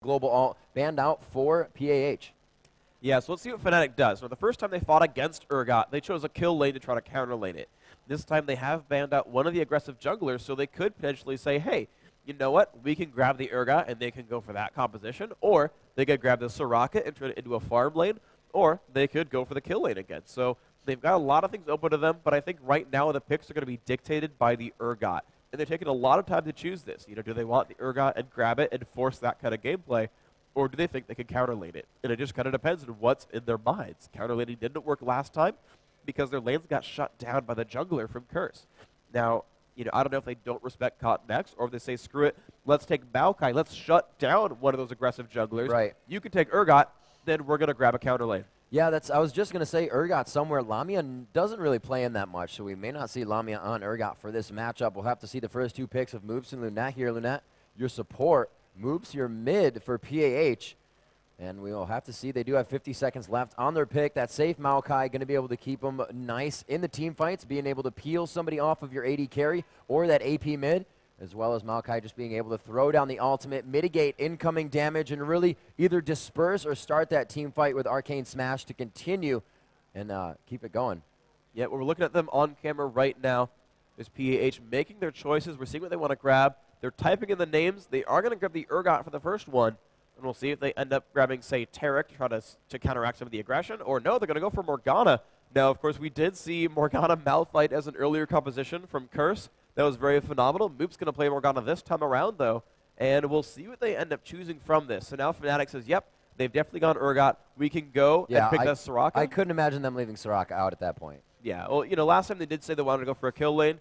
global ult banned out for PAH. Yeah, so let's see what Fnatic does. So the first time they fought against Urgot, they chose a kill lane to try to counter lane it. This time they have banned out one of the aggressive junglers, so they could potentially say, hey, you know what? We can grab the Urgot and they can go for that composition, or they could grab the Soraka and turn it into a farm lane, or they could go for the kill lane again. So they've got a lot of things open to them, but I think right now the picks are going to be dictated by the Urgot. And they're taking a lot of time to choose this. You know, do they want the Urgot and grab it and force that kind of gameplay, or do they think they can counter lane it? And it just kind of depends on what's in their minds. Counter laning didn't work last time because their lanes got shut down by the jungler from Curse. Now, you know, I don't know if they don't respect Cotton X or if they say, screw it, let's take Maokai, let's shut down one of those aggressive junglers. Right. You can take Urgot, then we're going to grab a counter lane. Yeah, I was just going to say Urgot somewhere. Lamia doesn't really play him that much, so we may not see Lamia on Urgot for this matchup. We'll have to see the first two picks of Moops and Lunat here. Lunat, your support. Moops, your mid for PAH. And we will have to see. They do have 50 seconds left on their pick. That safe Maokai going to be able to keep them nice in the team fights, being able to peel somebody off of your AD carry or that AP mid, as well as Maokai just being able to throw down the ultimate, mitigate incoming damage, and really either disperse or start that team fight with Arcane Smash to continue and keep it going. Yeah, we're looking at them on camera right now. There's PAH making their choices. We're seeing what they want to grab. They're typing in the names. They are going to grab the Urgot for the first one. And we'll see if they end up grabbing, say, Taric to try to counteract some of the aggression. Or no, they're going to go for Morgana. Now, of course, we did see Morgana Malphite as an earlier composition from Curse. That was very phenomenal. Moop's going to play Morgana this time around, though. And we'll see what they end up choosing from this. So now Fnatic says, yep, they've definitely gone Urgot. We can go and pick us Soraka. I couldn't imagine them leaving Soraka out at that point. Yeah, well, you know, last time they did say they wanted to go for a kill lane.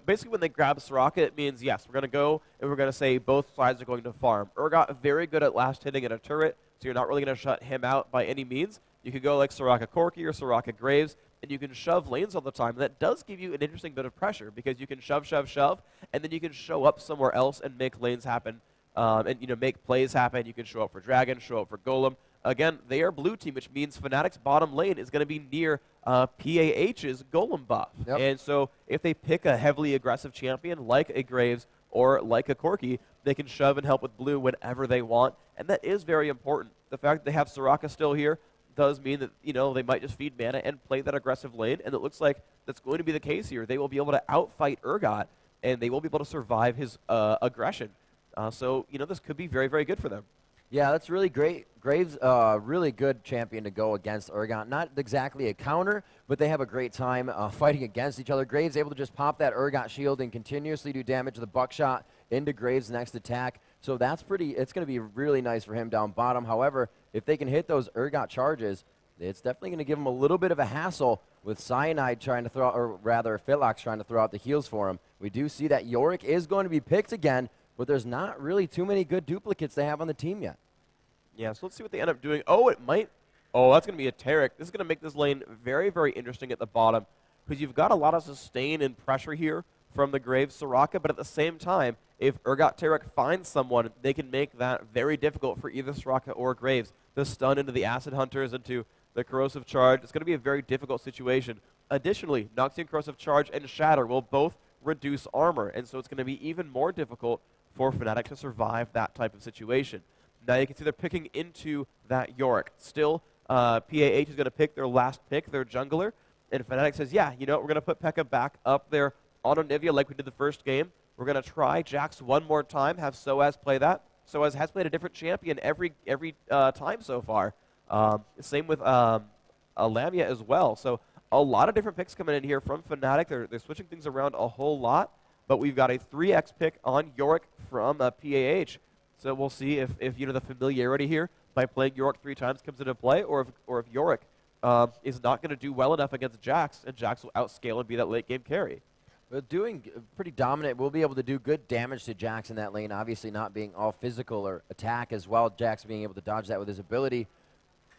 Basically, when they grab Soraka, it means, yes, we're going to go and we're going to say both sides are going to farm. Urgot very good at last hitting at a turret, so you're not really going to shut him out by any means. You could go like Soraka Corki or Soraka Graves, and you can shove lanes all the time. And that does give you an interesting bit of pressure because you can shove, shove, shove, and then you can show up somewhere else and make lanes happen and, you know, make plays happen. You can show up for Dragon, show up for Golem. Again, they are blue team, which means Fnatic's bottom lane is going to be near PAH's Golem buff. Yep. And so if they pick a heavily aggressive champion like a Graves or like a Corki, they can shove and help with blue whenever they want. And that is very important. The fact that they have Soraka still here does mean that, you know, they might just feed mana and play that aggressive lane. And it looks like that's going to be the case here. They will be able to outfight Urgot, and they will be able to survive his aggression. So, you know, this could be very, very good for them. Yeah, that's really great. Graves, really good champion to go against Urgot. Not exactly a counter, but they have a great time fighting against each other. Graves able to just pop that Urgot shield and continuously do damage to the buckshot into Graves' next attack. So that's it's going to be really nice for him down bottom. However, if they can hit those Urgot charges, it's definitely going to give him a little bit of a hassle with Cyanide trying to throw, or rather Fitlox trying to throw out the heals for him. We do see that Yorick is going to be picked again, but there's not really too many good duplicates they have on the team yet. Yeah, so let's see what they end up doing. Oh, it might. Oh, that's going to be a Taric. This is going to make this lane very, very interesting at the bottom because you've got a lot of sustain and pressure here from the Graves Soraka, but at the same time, if Urgot Taric finds someone, they can make that very difficult for either Soraka or Graves. The stun into the Acid Hunters, into the Corrosive Charge. It's going to be a very difficult situation. Additionally, Noxian Corrosive Charge and Shatter will both reduce armor, and so it's going to be even more difficult for Fnatic to survive that type of situation. Now you can see they're picking into that Yorick. Still, PAH is going to pick their last pick, their jungler, and Fnatic says, yeah, you know what, we're going to put P.E.K.K.A back up there on Onivia like we did the first game. We're going to try Jax one more time, have Soaz play that. Soaz has played a different champion every time so far. Same with Lamia as well. So a lot of different picks coming in here from Fnatic. They're switching things around a whole lot, but we've got a 3x pick on Yorick from PAH. So we'll see if you know, the familiarity here by playing Yorick 3 times comes into play, or if Yorick is not going to do well enough against Jax, and Jax will outscale and be that late game carry. But doing pretty dominant, we'll be able to do good damage to Jax in that lane, obviously not being all physical or attack as well. Jax being able to dodge that with his ability.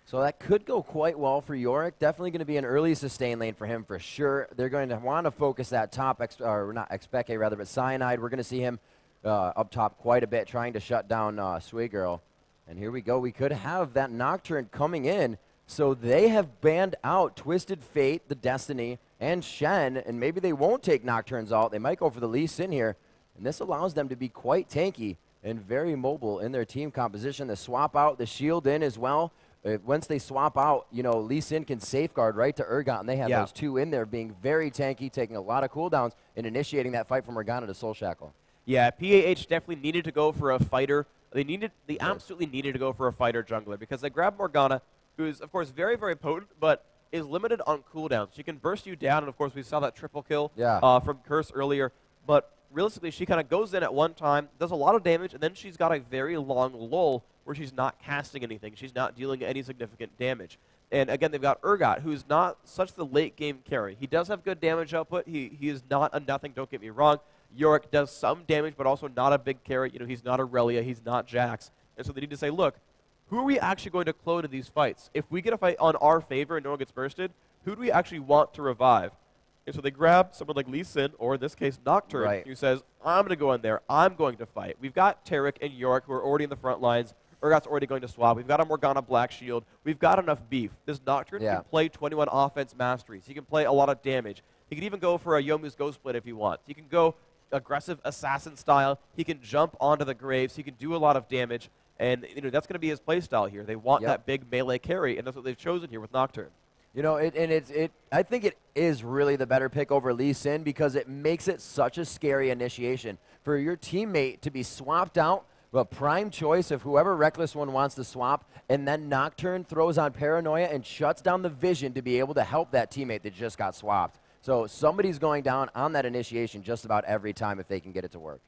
So that could go quite well for Yorick. Definitely going to be an early sustain lane for him for sure. They're going to want to focus that top, or not X-P.E.K.K.A rather, but Cyanide. We're going to see him up top quite a bit trying to shut down Swigirl. And here we go. We could have that Nocturne coming in. So they have banned out Twisted Fate, the Destiny, and Shen, and maybe they won't take Nocturne's ult. They might go for the Lee Sin here, and this allows them to be quite tanky and very mobile in their team composition. The swap out, the shield in as well. Once they swap out, you know, Lee Sin can safeguard right to Urgot, and they have those two in there being very tanky, taking a lot of cooldowns and initiating that fight from Morgana to Soul Shackle. Yeah, PAH definitely needed to go for a fighter. They absolutely needed to go for a fighter jungler because they grabbed Morgana, who is, of course, very, very potent, but is limited on cooldowns. She can burst you down, and, of course, we saw that triple kill from Curse earlier. But realistically, she kind of goes in at one time, does a lot of damage, and then she's got a very long lull where she's not casting anything. She's not dealing any significant damage. And again, they've got Urgot, who's not such the late-game carry. He does have good damage output. He is not a nothing, don't get me wrong. Yorick does some damage, but also not a big carry. You know, he's not Aurelia, he's not Jax. And so they need to say, look, who are we actually going to clone in these fights? If we get a fight on our favor and no one gets bursted, who do we actually want to revive? And so they grab someone like Lee Sin, or in this case, Nocturne, who says, I'm going to go in there. I'm going to fight. We've got Taric and Yorick, who are already in the front lines. Urgot's already going to swap. We've got a Morgana Black Shield. We've got enough beef. This Nocturne can play 21 offense masteries. He can play a lot of damage. He can even go for a Yomu's Ghost Split if he wants. He can go aggressive assassin style. He can jump onto the graves. He can do a lot of damage. And you know that's going to be his play style here. They want that big melee carry, and that's what they've chosen here with Nocturne. You know, I think it is really the better pick over Lee Sin because it makes it such a scary initiation. For your teammate to be swapped out, a prime choice of whoever Reckless One wants to swap, and then Nocturne throws on Paranoia and shuts down the vision to be able to help that teammate that just got swapped. So somebody's going down on that initiation just about every time if they can get it to work.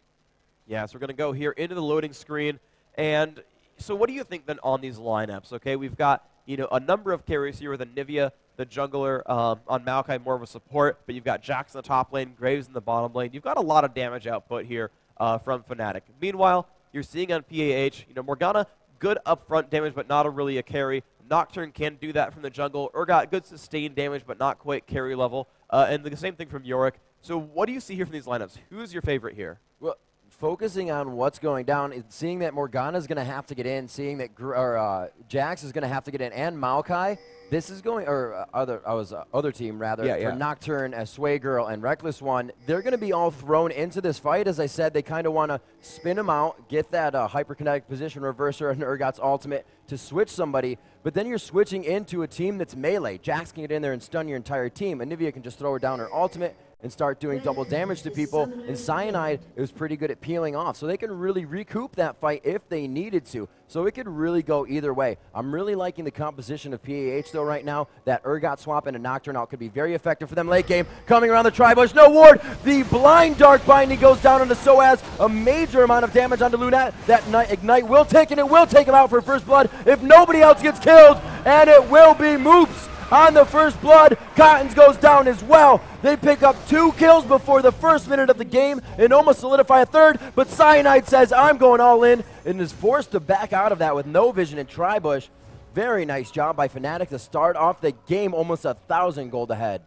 Yeah, so we're going to go here into the loading screen. And so what do you think then on these lineups? Okay, we've got a number of carries here with Anivia, the jungler, on Maokai more of a support, but you've got Jax in the top lane, Graves in the bottom lane. You've got a lot of damage output here from Fnatic. Meanwhile, you're seeing on PAH, Morgana, good upfront damage, but not really a carry. Nocturne can do that from the jungle. Urgot, good sustained damage, but not quite carry level. And the same thing from Yorick. So what do you see here from these lineups? Who's your favorite here? Well, focusing on what's going down, seeing that Morgana's going to have to get in, seeing that Jax is going to have to get in, and Maokai, this is going, or other team rather, for Nocturne, Sway Girl, and Reckless One, they're going to be all thrown into this fight. As I said, they kind of want to spin them out, get that hyperkinetic position reverser and Urgot's ultimate to switch somebody, but then you're switching into a team that's melee. Jax can get in there and stun your entire team. Anivia can just throw her down her ultimate and start doing double damage to people, and Cyanide is pretty good at peeling off, so they can really recoup that fight if they needed to. So it could really go either way. I'm really liking the composition of PAH though right now. That Urgot swap into Nocturne out could be very effective for them late game. Coming around the Tribush, no ward! The blind dark binding goes down onto Soaz, a major amount of damage onto Lunat. That Ignite will take, and it will take him out for first blood if nobody else gets killed, and it will be Moops on the first blood. Cottons goes down as well. They pick up 2 kills before the first minute of the game and almost solidify a third, but Cyanide says, I'm going all in, and is forced to back out of that with no vision and Tribush. Very nice job by Fnatic to start off the game almost 1,000 gold ahead.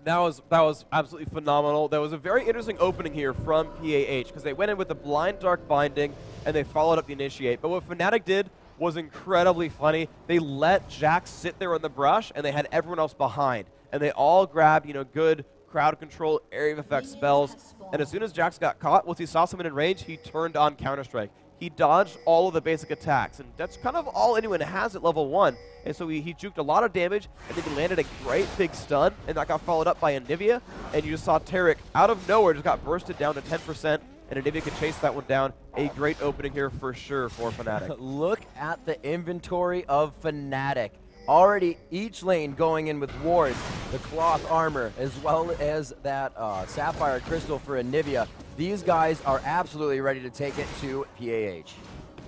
That was absolutely phenomenal. That was a very interesting opening here from PAH because they went in with the blind dark binding and they followed up the initiate. But what Fnatic did was incredibly funny. They let Jax sit there in the brush, and they had everyone else behind. And they all grabbed, good crowd control, area of effect spells. And as soon as Jax got caught, once he saw someone in range, he turned on Counter-Strike. He dodged all of the basic attacks, and that's kind of all anyone has at level 1. And so he juked a lot of damage, and then he landed a great big stun, and that got followed up by Anivia. And you just saw Taric out of nowhere just got bursted down to 10%. And Anivia could chase that one down. A great opening here for sure for Fnatic. Look at the inventory of Fnatic. Already each lane going in with wards, the cloth armor, as well as that sapphire crystal for Anivia. These guys are absolutely ready to take it to PAH.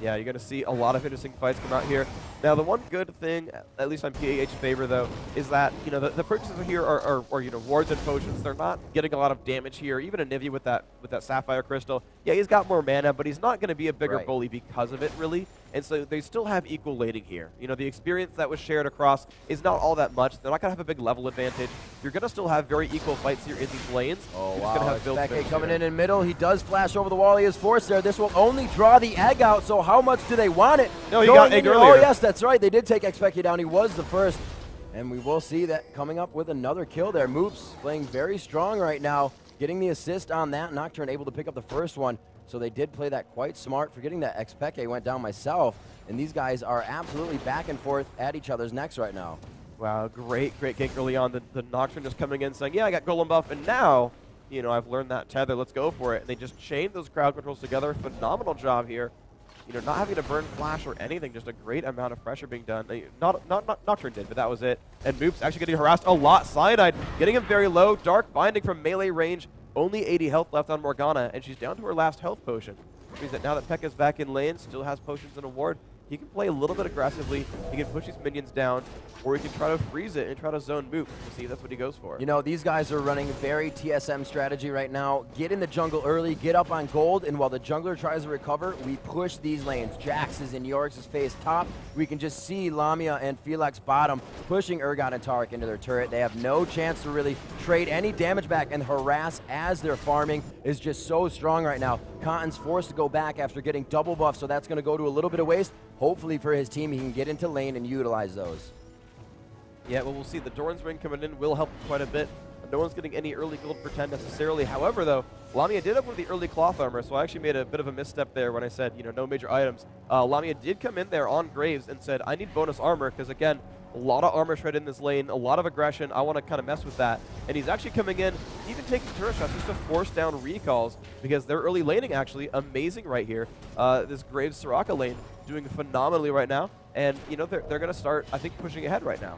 Yeah, you're going to see a lot of interesting fights come out here. Now, the one good thing, at least on PAH's favor, though, is that, the purchases here are wards and potions. They're not getting a lot of damage here. Even Anivia with that Sapphire Crystal, yeah, he's got more mana, but he's not going to be a bigger bully because of it, really. And so they still have equal laning here. The experience that was shared across is not all that much. They're not going to have a big level advantage. You're going to still have very equal fights here in these lanes. Oh, wow. Speke coming in middle. He does flash over the wall. He is forced there. This will only draw the egg out, so how much do they want it? No, he got egg earlier. Oh, yes, that's right. They did take Expected down. He was the first. And we will see that coming up with another kill there. Moops playing very strong right now, getting the assist on that. Nocturne able to pick up the first one. So they did play that quite smart, forgetting that Xpeke went down myself, and these guys are absolutely back and forth at each other's necks right now. Wow, great gank early on. The Nocturne just coming in saying, yeah, I got Golem buff, and now, you know, I've learned that tether, let's go for it. And they just chained those crowd controls together. Phenomenal job here. You know, not having to burn flash or anything, just a great amount of pressure being done. Not Nocturne did, but that was it. And Moops actually getting harassed a lot. Cyanide getting him very low. Dark binding from melee range. Only 80 health left on Morgana, and she's down to her last health potion. Which means that now that Pekka's back in lane, still has potions and a ward, he can play a little bit aggressively. He can push these minions down, or he can try to freeze it and try to zone Moop to see if that's what he goes for. You know, these guys are running a very TSM strategy right now. Get in the jungle early, get up on gold, and while the jungler tries to recover, we push these lanes. Jax is in Yorick's face top. We can just see Lamia and Felix bottom pushing Urgot and Taric into their turret. They have no chance to really trade any damage back, and harass as they're farming is just so strong right now. Cotton's forced to go back after getting double buff, so that's going to go to a little bit of waste. Hopefully for his team, he can get into lane and utilize those. Yeah, well, we'll see. The Doran's ring coming in will help quite a bit. No one's getting any early gold for 10 necessarily. However, though, Lamia did have one of the early cloth armor, so I actually made a bit of a misstep there when I said, you know, no major items. Lamia did come in there on Graves and said, I need bonus armor, because, again, a lot of armor shred in this lane, a lot of aggression. I want to kind of mess with that. And he's actually coming in, even taking turret shots just to force down recalls, because their early laning actually amazing right here. This Graves Soraka lane doing phenomenally right now. And, you know, they're going to start, I think, pushing ahead right now.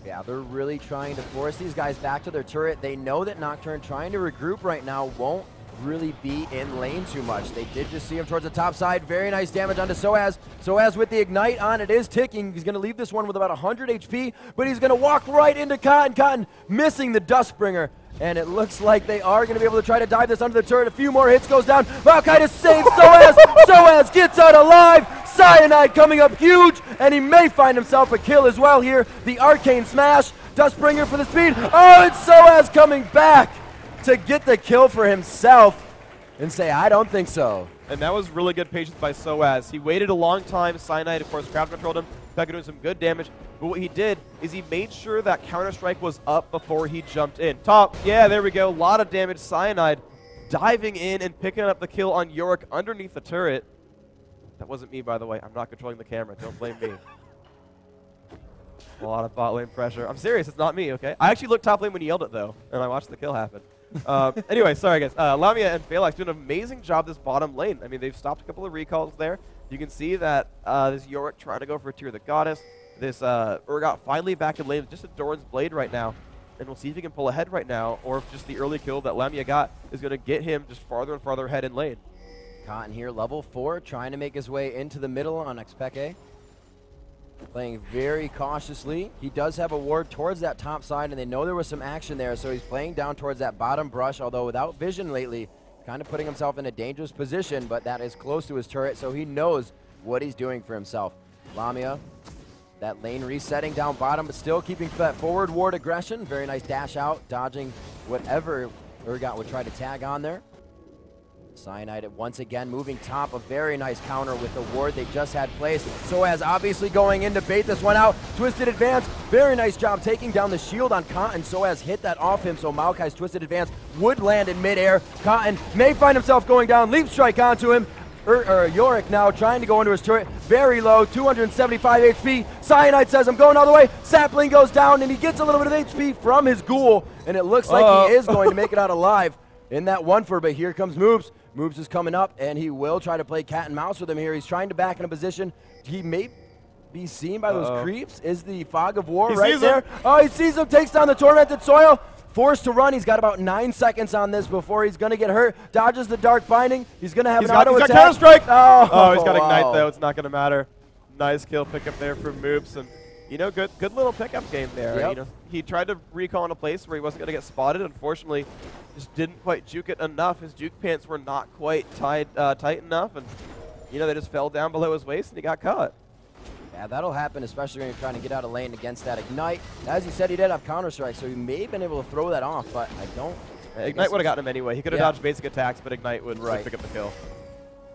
Yeah, they're really trying to force these guys back to their turret. They know that Nocturne trying to regroup right now won't really be in lane too much. They did just see him towards the top side. Very nice damage onto Soaz. Soaz with the Ignite on, it is ticking. He's going to leave this one with about 100 HP, but he's going to walk right into Cotton. Cotton missing the Duskbringer. And it looks like they are going to be able to try to dive this under the turret. A few more hits goes down. Maokai to save Soaz. Soaz gets out alive. Cyanide coming up huge, and he may find himself a kill as well here. The Arcane Smash. Dustbringer for the speed. Oh, it's Soaz coming back to get the kill for himself and say, I don't think so. And that was really good patience by Soaz. He waited a long time. Cyanide, of course, crowd controlled him. Pekka doing some good damage. But what he did is he made sure that Counter-Strike was up before he jumped in. Top, yeah, there we go. A lot of damage. Cyanide diving in and picking up the kill on Yorick underneath the turret. That wasn't me, by the way. I'm not controlling the camera. Don't blame me. A lot of bot lane pressure. I'm serious. It's not me, okay? I actually looked top lane when he yelled it, though, and I watched the kill happen. Anyway, sorry, guys. Lamia and Felix doing an amazing job this bottom lane. I mean, they've stopped a couple of recalls there. You can see that this Yorick trying to go for Tear of the Goddess. This Urgot finally back in lane with just a Doran's Blade right now. And we'll see if he can pull ahead right now, or if just the early kill that Lamia got is going to get him just farther and farther ahead in lane. Cotton here, level 4, trying to make his way into the middle on Xpeke. Playing very cautiously. He does have a ward towards that top side, and they know there was some action there, so he's playing down towards that bottom brush, although without vision lately, kind of putting himself in a dangerous position, but that is close to his turret, so he knows what he's doing for himself. Lamia, that lane resetting down bottom, but still keeping that forward ward aggression. Very nice dash out, dodging whatever Urgot would try to tag on there. Cyanide once again moving top, a very nice counter with the ward they just had placed. Soaz obviously going in to bait this one out. Twisted Advance, very nice job taking down the shield on Cotton. Soaz hit that off him, so Maokai's Twisted Advance would land in midair. Cotton may find himself going down, leap strike onto him. Yorick now trying to go into his turret, very low, 275 HP. Cyanide says, I'm going all the way. Sapling goes down, and he gets a little bit of HP from his ghoul, and it looks like he is going to make it out alive in that 1-4, but here comes Moops. Moops is coming up, and he will try to play cat and mouse with him here. He's trying to back in a position. He may be seen by those creeps. Is the Fog of War right there? Oh, he sees him, takes down the Tormented Soil. Forced to run. He's got about 9 seconds on this before he's going to get hurt. Dodges the Dark Binding. He's going to have an auto attack. He's got Counter-Strike! Oh, he's got Ignite, though. It's not going to matter. Nice kill pickup there from Moops. And, you know, good little pickup game there. Yep. You know, he tried to recall in a place where he wasn't going to get spotted. Unfortunately, just didn't quite juke it enough. His juke pants were not quite tight enough. And, you know, they just fell down below his waist, and he got caught. Yeah, that'll happen, especially when you're trying to get out of lane against that Ignite. As you said, he did have Counter-Strike, so he may have been able to throw that off, but I don't. Ignite would have gotten him anyway. He could have dodged basic attacks, but Ignite would pick up the kill.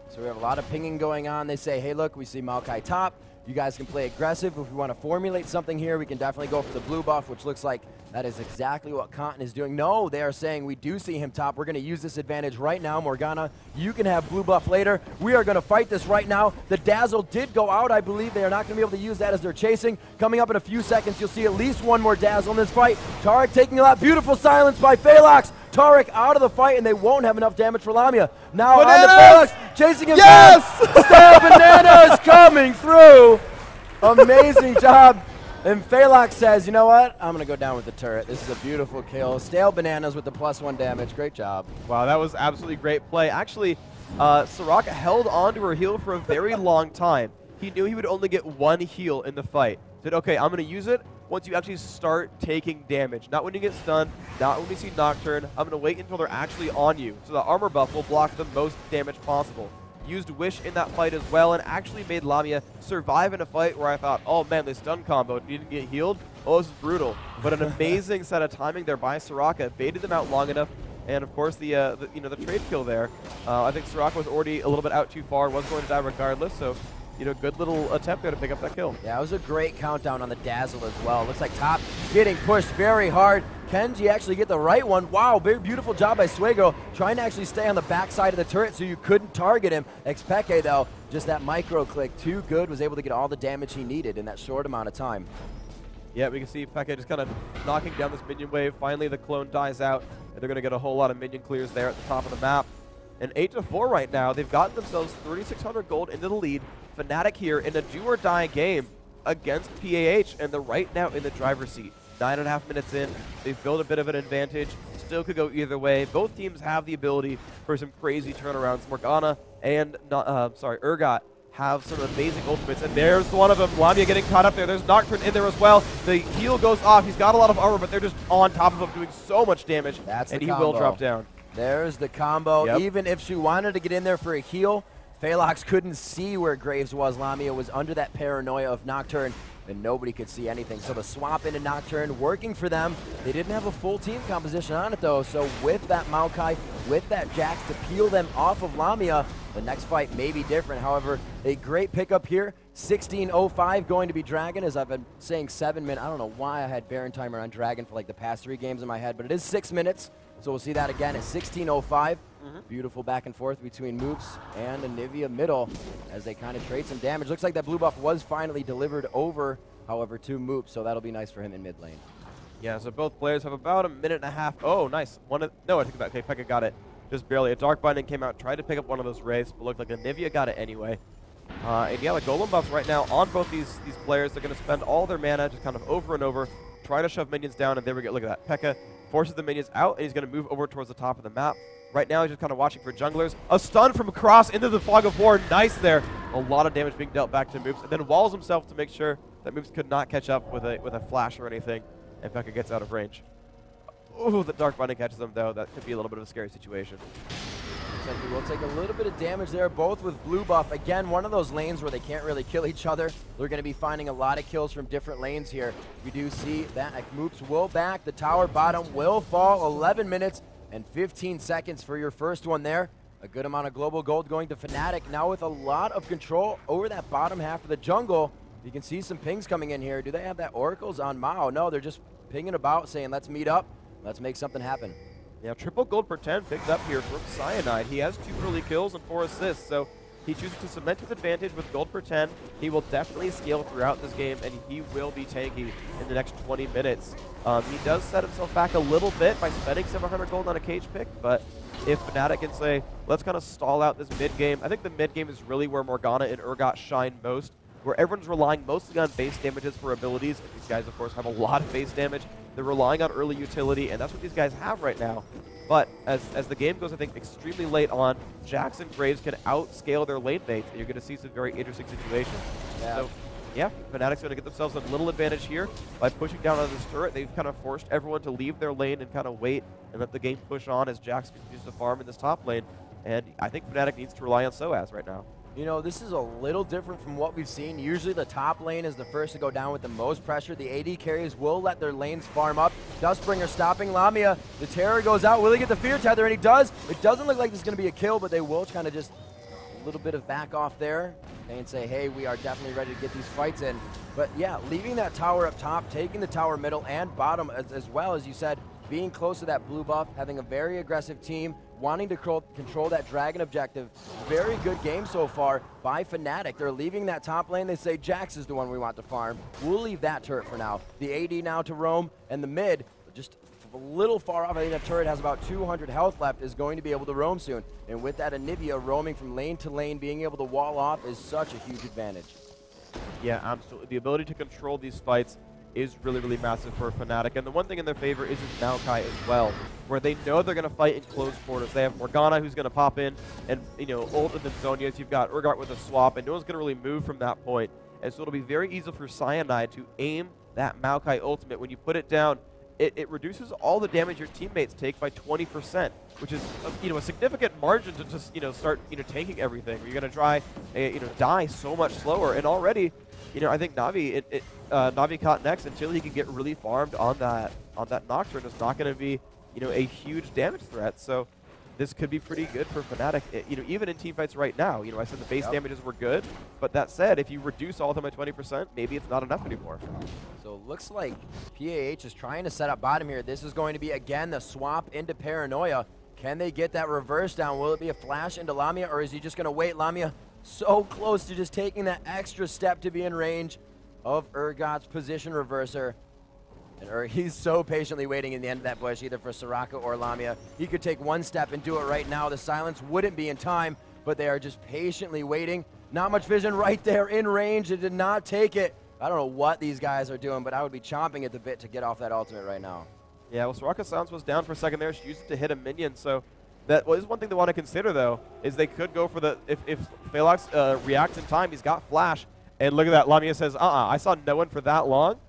So we have a lot of pinging going on. They say, hey, look, we see Maokai top. You guys can play aggressive. If we want to formulate something here, we can definitely go for the blue buff, which looks like that is exactly what Cotton is doing. No, they are saying we do see him top. We're going to use this advantage right now. Morgana, you can have blue buff later. We are going to fight this right now. The Dazzle did go out, I believe. They are not going to be able to use that as they're chasing. Coming up in a few seconds, you'll see at least one more Dazzle in this fight. Tarek taking a lot. Beautiful silence by Phalox. Tarek out of the fight, and they won't have enough damage for Lamia. Now on to Phalox, chasing him down. Style Banana is coming through. Amazing job. And Phalox says, you know what? I'm going to go down with the turret. This is a beautiful kill. Stale Bananas with the +1 damage. Great job. Wow, that was absolutely great play. Actually, Soraka held on to her heal for a very long time. He knew he would only get one heal in the fight. Said, okay, I'm going to use it once you actually start taking damage. Not when you get stunned, not when you see Nocturne. I'm going to wait until they're actually on you. So the armor buff will block the most damage possible. Used Wish in that fight as well, and actually made Lamia survive in a fight where I thought, oh man, they stun combo didn't get healed. Oh, this is brutal. But an amazing set of timing there by Soraka, baited them out long enough, and of course the trade kill there. I think Soraka was already a little bit out too far, was going to die regardless. So, good little attempt there to pick up that kill. Yeah, it was a great countdown on the Dazzle as well. Looks like top getting pushed very hard. Kenji actually get the right one. Wow, very beautiful job by Suego, trying to actually stay on the backside of the turret so you couldn't target him. Xpeke, though, just that micro click, too good, was able to get all the damage he needed in that short amount of time. Yeah, we can see Peke just kind of knocking down this minion wave. Finally, the clone dies out, and they're going to get a whole lot of minion clears there at the top of the map. And 8-4 right now. They've gotten themselves 3,600 gold into the lead. Fnatic here in a do-or-die game against PAH, and they're right now in the driver's seat. 9.5 minutes in, they've built a bit of an advantage. Still could go either way. Both teams have the ability for some crazy turnarounds. Morgana and Urgot have some amazing ultimates, and there's one of them. Lamia getting caught up there. There's Nocturne in there as well. The heal goes off. He's got a lot of armor, but they're just on top of him doing so much damage. And he will drop down. There's the combo. Yep. Even if she wanted to get in there for a heal, Phalox couldn't see where Graves was. Lamia was under that paranoia of Nocturne, and nobody could see anything. So the swap into Nocturne working for them. They didn't have a full team composition on it, though. So with that Maokai, with that Jax to peel them off of Lamia, the next fight may be different. However, a great pickup here. 16:05 going to be Dragon, as I've been saying 7 minutes. I don't know why I had Baron timer on Dragon for like the past 3 games in my head, but it is 6 minutes. So we'll see that again at 16:05. Beautiful back and forth between Moops and Anivia middle as they kind of trade some damage. Looks like that blue buff was finally delivered over, however, to Moops, so that'll be nice for him in mid lane. Yeah, so both players have about a minute and a half. Oh, nice. No, I think that. Okay, Pekka got it. Just barely. A Dark Binding came out, tried to pick up one of those wraiths, but looked like Anivia got it anyway. And yeah, the Golem buffs right now on both these players. They're going to spend all their mana just kind of over and over, try to shove minions down, and there we go. Look at that. Pekka forces the minions out, and he's going to move over towards the top of the map. Right now, he's just kind of watching for junglers. A stun from across into the Fog of War. Nice there. A lot of damage being dealt back to Moops, and then walls himself to make sure that Moops could not catch up with a flash or anything, and Pekka gets out of range. Ooh, the Dark Binding catches him, though. That could be a little bit of a scary situation. We'll take a little bit of damage there, both with blue buff. Again, one of those lanes where they can't really kill each other. They're going to be finding a lot of kills from different lanes here. We do see that Moops will back. The tower bottom will fall. 11 minutes and 15 seconds for your first one there. A good amount of global gold going to Fnatic. Now with a lot of control over that bottom half of the jungle. You can see some pings coming in here. Do they have that oracles on Mao? No, they're just pinging about saying, let's meet up. Let's make something happen. Yeah, triple gold per 10 picked up here from Cyanide. He has 2 early kills and 4 assists, so he chooses to cement his advantage with gold per 10. He will definitely scale throughout this game, and he will be tanky in the next 20 minutes. He does set himself back a little bit by spending 700 gold on a cage pick, but if Fnatic can say, let's kind of stall out this mid game, I think the mid game is really where Morgana and Urgot shine most, where everyone's relying mostly on base damages for abilities. And these guys, of course, have a lot of base damage. They're relying on early utility, and that's what these guys have right now. But as the game goes, I think, extremely late on, Jax and Graves can outscale their lane mates, and you're going to see some very interesting situations. Yeah. So, yeah, Fnatic's going to get themselves a little advantage here by pushing down on this turret. They've kind of forced everyone to leave their lane and kind of wait and let the game push on as Jax continues to farm in this top lane. And I think Fnatic needs to rely on Soaz right now. You know, this is a little different from what we've seen. Usually the top lane is the first to go down with the most pressure. The AD carries will let their lanes farm up. Dustbringer stopping Lamia. The terror goes out. Will he get the fear tether? And he does. It doesn't look like there's going to be a kill, but they will kind of just a little bit of back off there. and say, hey, we are definitely ready to get these fights in. But yeah, leaving that tower up top, taking the tower middle and bottom as well, as you said, being close to that blue buff, having a very aggressive team, wanting to control that dragon objective. Very good game so far by Fnatic. They're leaving that top lane. They say Jax is the one we want to farm. We'll leave that turret for now. The AD now to roam, and the mid, just a little far off. I think that turret has about 200 health left, is going to be able to roam soon. And with that Anivia roaming from lane to lane, being able to wall off is such a huge advantage. Yeah, absolutely. The ability to control these fights is really, really massive for Fnatic. And the one thing in their favor is his Maokai as well, where they know they're going to fight in close quarters. They have Morgana who's going to pop in and, you know, ult and then Zhonya's. You've got Urgot with a swap, and no one's going to really move from that point. And so it'll be very easy for Cyanide to aim that Maokai ultimate. When you put it down, it reduces all the damage your teammates take by 20%, which is a significant margin to just start tanking everything. You're going to try die so much slower, and already I think Navi Navi caught next until he can get really farmed on that Nocturne. It's not going to be a huge damage threat. So this could be pretty good for Fnatic. Even in teamfights right now, I said the base damages were good, but that said, if you reduce all of them by 20%, maybe it's not enough anymore. So it looks like PAH is trying to set up bottom here. This is going to be, again, the swap into Paranoia. Can they get that reverse down? Will it be a flash into Lamia, or is he just going to wait? Lamia so close to just taking that extra step to be in range of Urgot's position reverser. And he's so patiently waiting in the end of that bush, either for Soraka or Lamia. He could take one step and do it right now. The silence wouldn't be in time, but they are just patiently waiting. Not much vision right there in range. It did not take it. I don't know what these guys are doing, but I would be chomping at the bit to get off that ultimate right now. Yeah, well, Soraka's silence was down for a second there. She used it to hit a minion, so that is one thing they want to consider, though, is they could go for the, if Phelox reacts in time, he's got flash. And look at that, Lamia says, I saw no one for that long.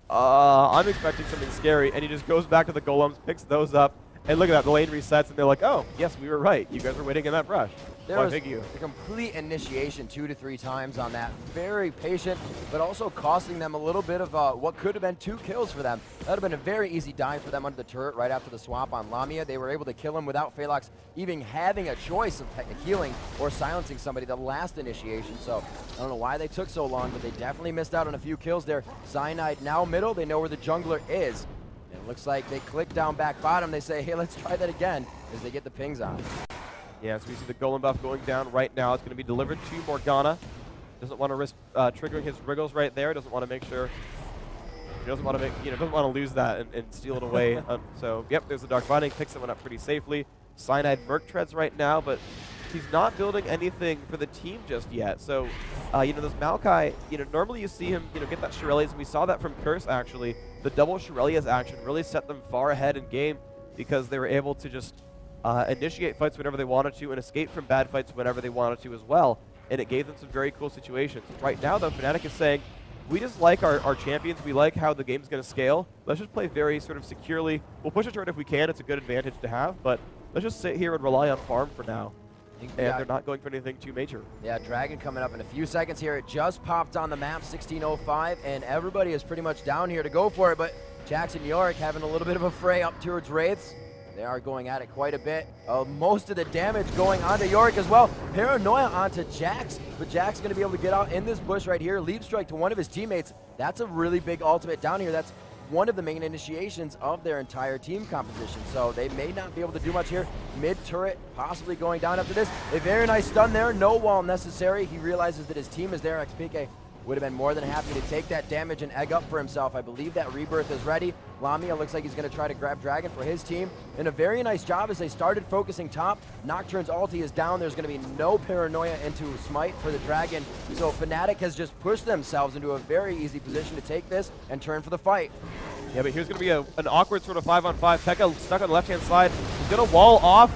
I'm expecting something scary, and he just goes back to the golems, picks those up, and look at that, the lane resets, and they're like, oh, yes, we were right. You guys were waiting in that brush. There was a complete initiation 2 to 3 times on that. Very patient, but also costing them a little bit of what could have been 2 kills for them. That would have been a very easy dive for them under the turret right after the swap on Lamia. They were able to kill him without Phelox even having a choice of healing or silencing somebody the last initiation. So I don't know why they took so long, but they definitely missed out on a few kills there. Cyanide now middle. They know where the jungler is. And it looks like they click down back bottom. They say, hey, let's try that again as they get the pings on. Yeah, so we see the golem buff going down right now. It's going to be delivered to Morgana. Doesn't want to risk triggering his wriggles right there. Doesn't want to make sure. He doesn't want to make, doesn't want to lose that and steal it away. So, yep, there's the Dark Binding. Picks someone up pretty safely. Cyanide Merc treads right now, but he's not building anything for the team just yet. So, this Maokai, normally you see him, get that Shurelya's, and we saw that from Curse, actually. The double Shurelya's action really set them far ahead in game because they were able to just initiate fights whenever they wanted to and escape from bad fights whenever they wanted to as well. And it gave them some very cool situations. Right now, though, Fnatic is saying, we just like our champions. We like how the game's going to scale. Let's just play very sort of securely. We'll push a turret if we can. It's a good advantage to have. But let's just sit here and rely on farm for now. And they're not going for anything too major. Yeah, Dragon coming up in a few seconds here. It just popped on the map, 16:05, and everybody is pretty much down here to go for it. But Jax and Yorick having a little bit of a fray up towards Wraiths. They are going at it quite a bit. Most of the damage going onto Yorick as well. Paranoia onto Jax, but Jax going to be able to get out in this bush right here. Leap strike to one of his teammates. That's a really big ultimate down here. That's one of the main initiations of their entire team composition. So they may not be able to do much here. Mid turret possibly going down after this. A very nice stun there. No wall necessary. He realizes that his team is there. XPK would have been more than happy to take that damage and egg up for himself. I believe that rebirth is ready. Lamia looks like he's going to try to grab Dragon for his team. And a very nice job as they started focusing top. Nocturne's ulti is down. There's going to be no Paranoia into Smite for the Dragon. So Fnatic has just pushed themselves into a very easy position to take this and turn for the fight. Yeah, but here's going to be an awkward sort of 5-on-5. Pekka stuck on the left-hand side. He's going to wall off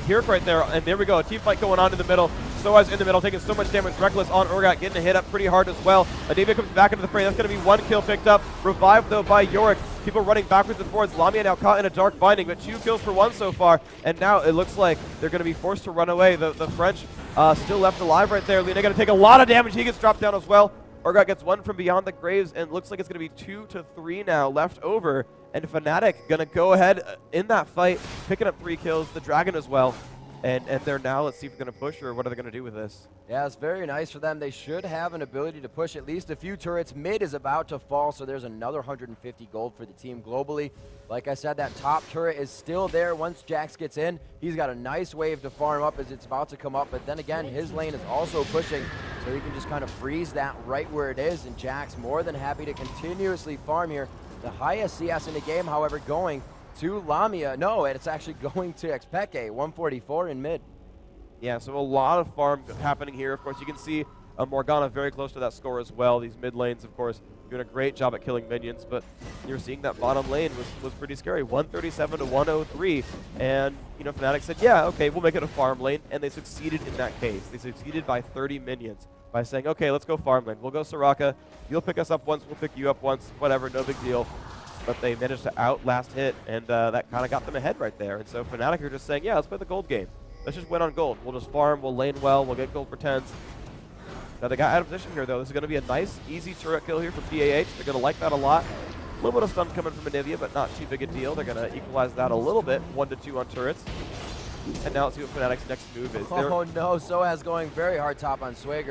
Hirk right there. And there we go. A team fight going on in the middle. Soaz in the middle, taking so much damage. Reckless on Urgot, getting a hit up pretty hard as well. David comes back into the fray. That's going to be 1 kill picked up. Revived, though, by Yorick. People running backwards and forwards. Lamia now caught in a dark binding, but 2 kills for 1 so far. And now it looks like they're going to be forced to run away. The French still left alive right there. Lina going to take a lot of damage. He gets dropped down as well. Urgot gets 1 from beyond the graves, and looks like it's going to be 2 to 3 now left over. And Fnatic going to go ahead in that fight, picking up 3 kills. The Dragon as well. And they're now, let's see if they're going to push or what are they going to do with this. Yeah, it's very nice for them. They should have an ability to push at least a few turrets. Mid is about to fall, so there's another 150 gold for the team globally. Like I said, that top turret is still there. Once Jax gets in, he's got a nice wave to farm up as it's about to come up. But then again, his lane is also pushing, so he can just kind of freeze that right where it is. And Jax more than happy to continuously farm here. The highest CS in the game, however, going to Lamia. No, it's actually going to Xpeke, 144 in mid. Yeah, so a lot of farm happening here. Of course, you can see Morgana very close to that score as well. These mid lanes, of course, doing a great job at killing minions, but you're seeing that bottom lane was pretty scary. 137 to 103, and you know, Fnatic said, yeah, okay, we'll make it a farm lane, and they succeeded in that case. They succeeded by 30 minions by saying, okay, let's go farm lane. We'll go Soraka. You'll pick us up once. We'll pick you up once. Whatever, no big deal. But they managed to outlast hit, and that kind of got them ahead right there. And so Fnatic are just saying, yeah, let's play the gold game. Let's just win on gold. We'll just farm, we'll lane well, we'll get gold for 10s. Now they got out of position here, though. This is going to be a nice, easy turret kill here from PAH. They're going to like that a lot. A little bit of stun coming from Anivia, but not too big a deal. They're going to equalize that a little bit, 1 to 2 on turrets. And now let's see what Fnatic's next move is. Oh no, Soaz going very hard top on Sway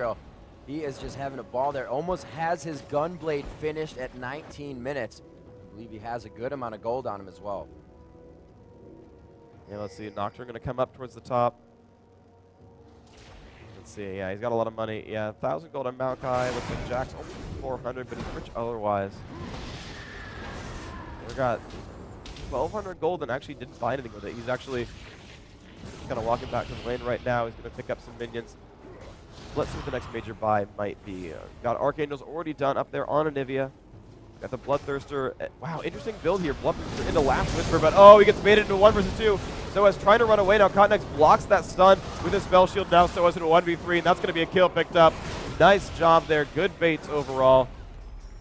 He is just having a ball there. Almost has his Gunblade finished at 19 minutes. I believe he has a good amount of gold on him as well. Yeah, let's see. Nocturne going to come up towards the top. Let's see. Yeah, he's got a lot of money. Yeah, 1,000 gold on Maokai. Looks like Jack's almost 400, but he's rich otherwise. We got 1,200 gold and actually didn't buy anything with it. He's actually kind of walking back to the lane right now. He's going to pick up some minions. Let's see what the next major buy might be. Got Archangel's already done up there on Anivia. Got the Bloodthirster. Wow, interesting build here. Bloodthirster into Last Whisper, but oh, he gets baited into 1 versus 2. Soaz trying to run away now. Cotnex blocks that stun with his spell shield now. Soaz into 1v3, and that's going to be a kill picked up. Nice job there. Good baits overall.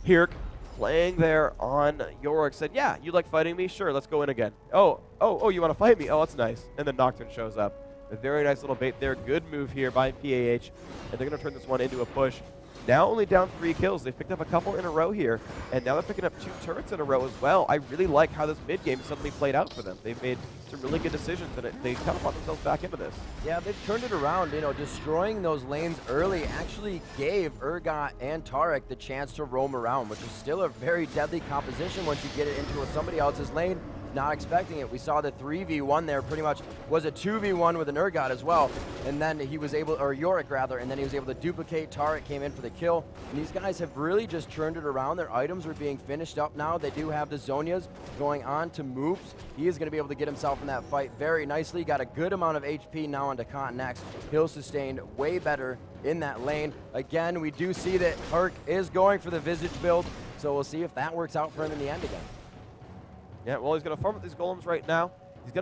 Hirk playing there on Yorick said, yeah, you like fighting me? Sure, let's go in again. Oh, you want to fight me? Oh, that's nice. And then Nocturne shows up. A very nice little bait there. Good move here by PAH. And they're going to turn this one into a push. Now only down 3 kills. They've picked up a couple in a row here, and now they're picking up 2 turrets in a row as well. I really like how this mid game suddenly played out for them. They've made some really good decisions, and they kind of brought themselves back into this. Yeah, they've turned it around. You know, destroying those lanes early actually gave Urgot and Tarek the chance to roam around, which is still a very deadly composition once you get it into somebody else's lane. Not expecting it. We saw the 3v1 there pretty much was a 2v1 with an Urgot as well, and then he was able, or Yorick rather, and then he was able to duplicate. Tarek came in for the kill, and these guys have really just turned it around. Their items are being finished up now. They do have the Zonias going on to Moops. He is going to be able to get himself in that fight very nicely. Got a good amount of HP now onto Cotnex. He'll sustain way better in that lane. Again, we do see that Hirk is going for the Visage build, so we'll see if that works out for him in the end again. Yeah, well, he's going to farm with these golems right now. He's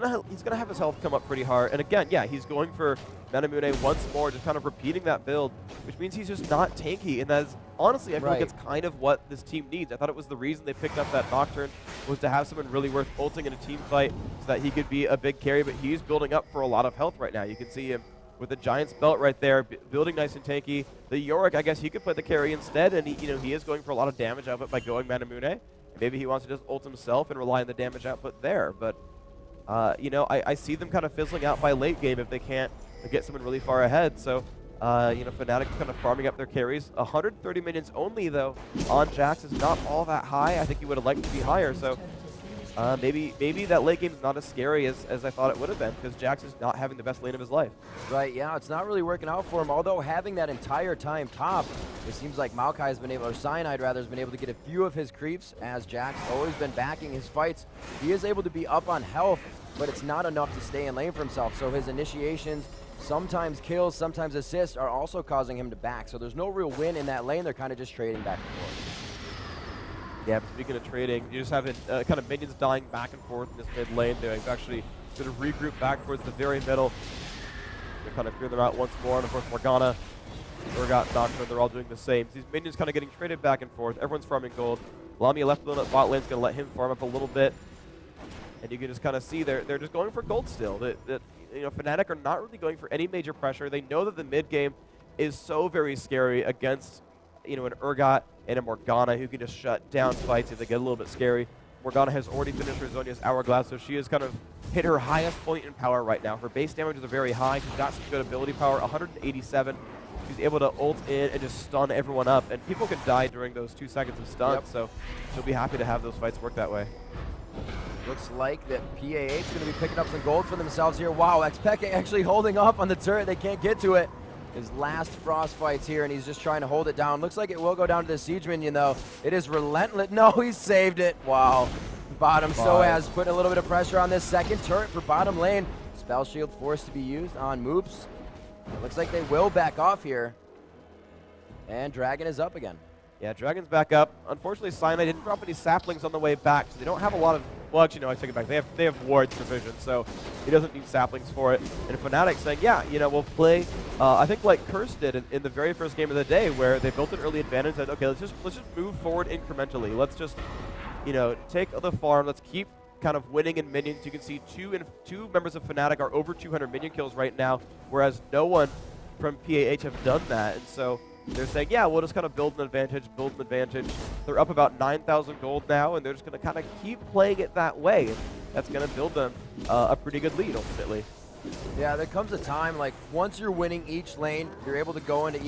gonna have his health come up pretty hard. And again, yeah, he's going for Manamune once more, just kind of repeating that build, which means he's just not tanky. And that's honestly, I feel like it's kind of what this team needs. I thought it was the reason they picked up that Nocturne was to have someone really worth ulting in a team fight so that he could be a big carry. But he's building up for a lot of health right now. You can see him with the Giant's Belt right there, building nice and tanky. The Yorick, I guess he could play the carry instead, and he is going for a lot of damage output by going Manamune. Maybe he wants to just ult himself and rely on the damage output there. But, I see them kind of fizzling out by late game if they can't get someone really far ahead. So, Fnatic kind of farming up their carries. 130 minions only, though, on Jax is not all that high. I think he would have liked to be higher. So, maybe that late game is not as scary as I thought it would have been, because Jax is not having the best lane of his life. Right, yeah, it's not really working out for him, although having that entire time top, it seems like Maokai has been able, or Cyanide rather, has been able to get a few of his creeps, as Jax always been backing his fights. He is able to be up on health, but it's not enough to stay in lane for himself, so his initiations, sometimes kills, sometimes assists, are also causing him to back, so there's no real win in that lane. They're kind of just trading back and forth. Yeah, but speaking of trading, you just have kind of minions dying back and forth in this mid lane. They've actually sort of regrouped back towards the very middle. They kind of clear them out once more, and of course Morgana, Urgot, Nocturne, they're all doing the same. These minions kind of getting traded back and forth. Everyone's farming gold. Lamia left alone at bot lane is going to let him farm up a little bit. And you can just kind of see they're just going for gold still. Fnatic are not really going for any major pressure. They know that the mid game is so very scary against an Urgot and a Morgana who can just shut down fights if they get a little bit scary. Morgana has already finished her Zonia's Hourglass, so she is kind of hit her highest point in power right now. Her base damages are very high. She's got some good ability power, 187. She's able to ult in and just stun everyone up. And people can die during those 2 seconds of stun, so she'll be happy to have those fights work that way. Looks like that PAH is going to be picking up some gold for themselves here. Wow, Xpeke actually holding off on the turret. They can't get to it. His last frost fights here, and he's just trying to hold it down. Looks like it will go down to the siege minion, though. It is relentless. No, he saved it. Wow. Bottom Soaz putting a little bit of pressure on this second turret for bottom lane. Spell shield forced to be used on Moops. It looks like they will back off here. And Dragon is up again. Yeah, Dragon's back up. Unfortunately, Sinai didn't drop any saplings on the way back, so they don't have a lot of... Well, actually, no, I take it back. They have wards for vision, so he doesn't need saplings for it. And Fnatic saying, yeah, you know, we'll play, I think like Curse did in the very first game of the day, where they built an early advantage that, okay, let's just move forward incrementally. Let's just, you know, take the farm. Let's keep kind of winning in minions. You can see two members of Fnatic are over 200 minion kills right now, whereas no one from PAH have done that. And so they're saying, yeah, we'll just kind of build an advantage. They're up about 9,000 gold now, and they're just going to kind of keep playing it that way. And that's going to build them a pretty good lead, ultimately. Yeah, there comes a time, like, once you're winning each lane, you're able to go into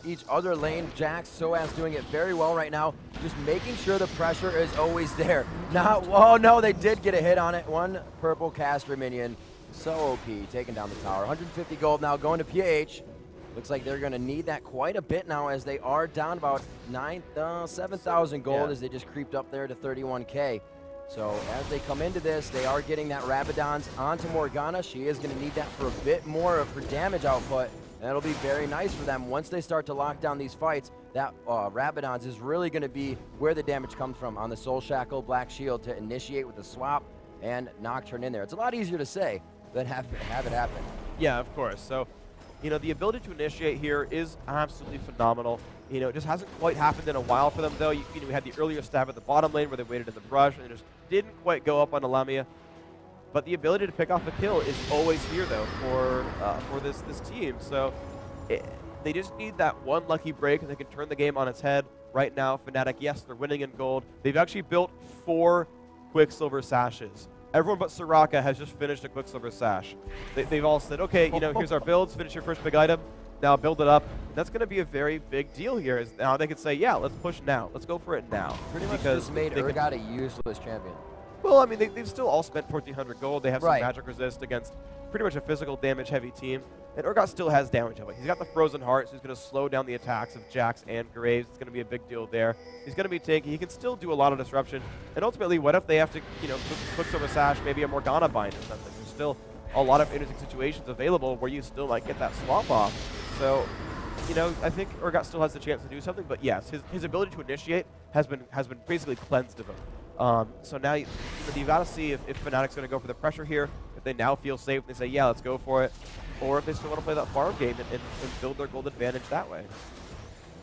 each other lane. Jax, Soaz doing it very well right now, just making sure the pressure is always there. Not, oh no, they did get a hit on it. One purple caster minion, so OP, taking down the tower. 150 gold now going to PAH. Looks like they're going to need that quite a bit now, as they are down about 7,000 gold as they just creeped up there to 31K. So as they come into this, they are getting that Rabadon's onto Morgana. She is going to need that for a bit more of her damage output. And that'll be very nice for them once they start to lock down these fights. That Rabadon's is really going to be where the damage comes from on the Soul Shackle, Black Shield to initiate with the swap and Nocturne in there. It's a lot easier to say than have it happen. Yeah, of course. So, you know, the ability to initiate here is absolutely phenomenal. You know, it just hasn't quite happened in a while for them, though. You know, we had the earlier stab at the bottom lane where they waited in the brush and it just didn't quite go up on Lamia. But the ability to pick off a kill is always here, though, for this team. So they just need that one lucky break, and they can turn the game on its head. Right now, Fnatic, yes, they're winning in gold. They've actually built 4 Quicksilver sashes. Everyone but Soraka has just finished a Quicksilver sash. They've all said, okay, you know, here's our builds, finish your first big item, now build it up. That's going to be a very big deal here. Is now they can say, yeah, let's push now. Let's go for it now. Pretty much just made Urgot a useless champion. Well, I mean, they've still all spent 1,400 gold. They have some magic resist against pretty much a physical damage-heavy team. And Urgot still has damage of it. He's got the Frozen Heart, so he's going to slow down the attacks of Jax and Graves. It's going to be a big deal there. He's going to be tanky. He can still do a lot of disruption. And ultimately, what if they have to, you know, Quicksilver Sash, maybe a Morgana Bind or something? There's still a lot of interesting situations available where you still might get that swap off. So, you know, I think Urgot still has the chance to do something. But yes, his ability to initiate has been basically cleansed of him. So now you've got to see if Fnatic's going to go for the pressure here. If they now feel safe and they say, yeah, let's go for it. Or if they still want to play that farm game and build their gold advantage that way.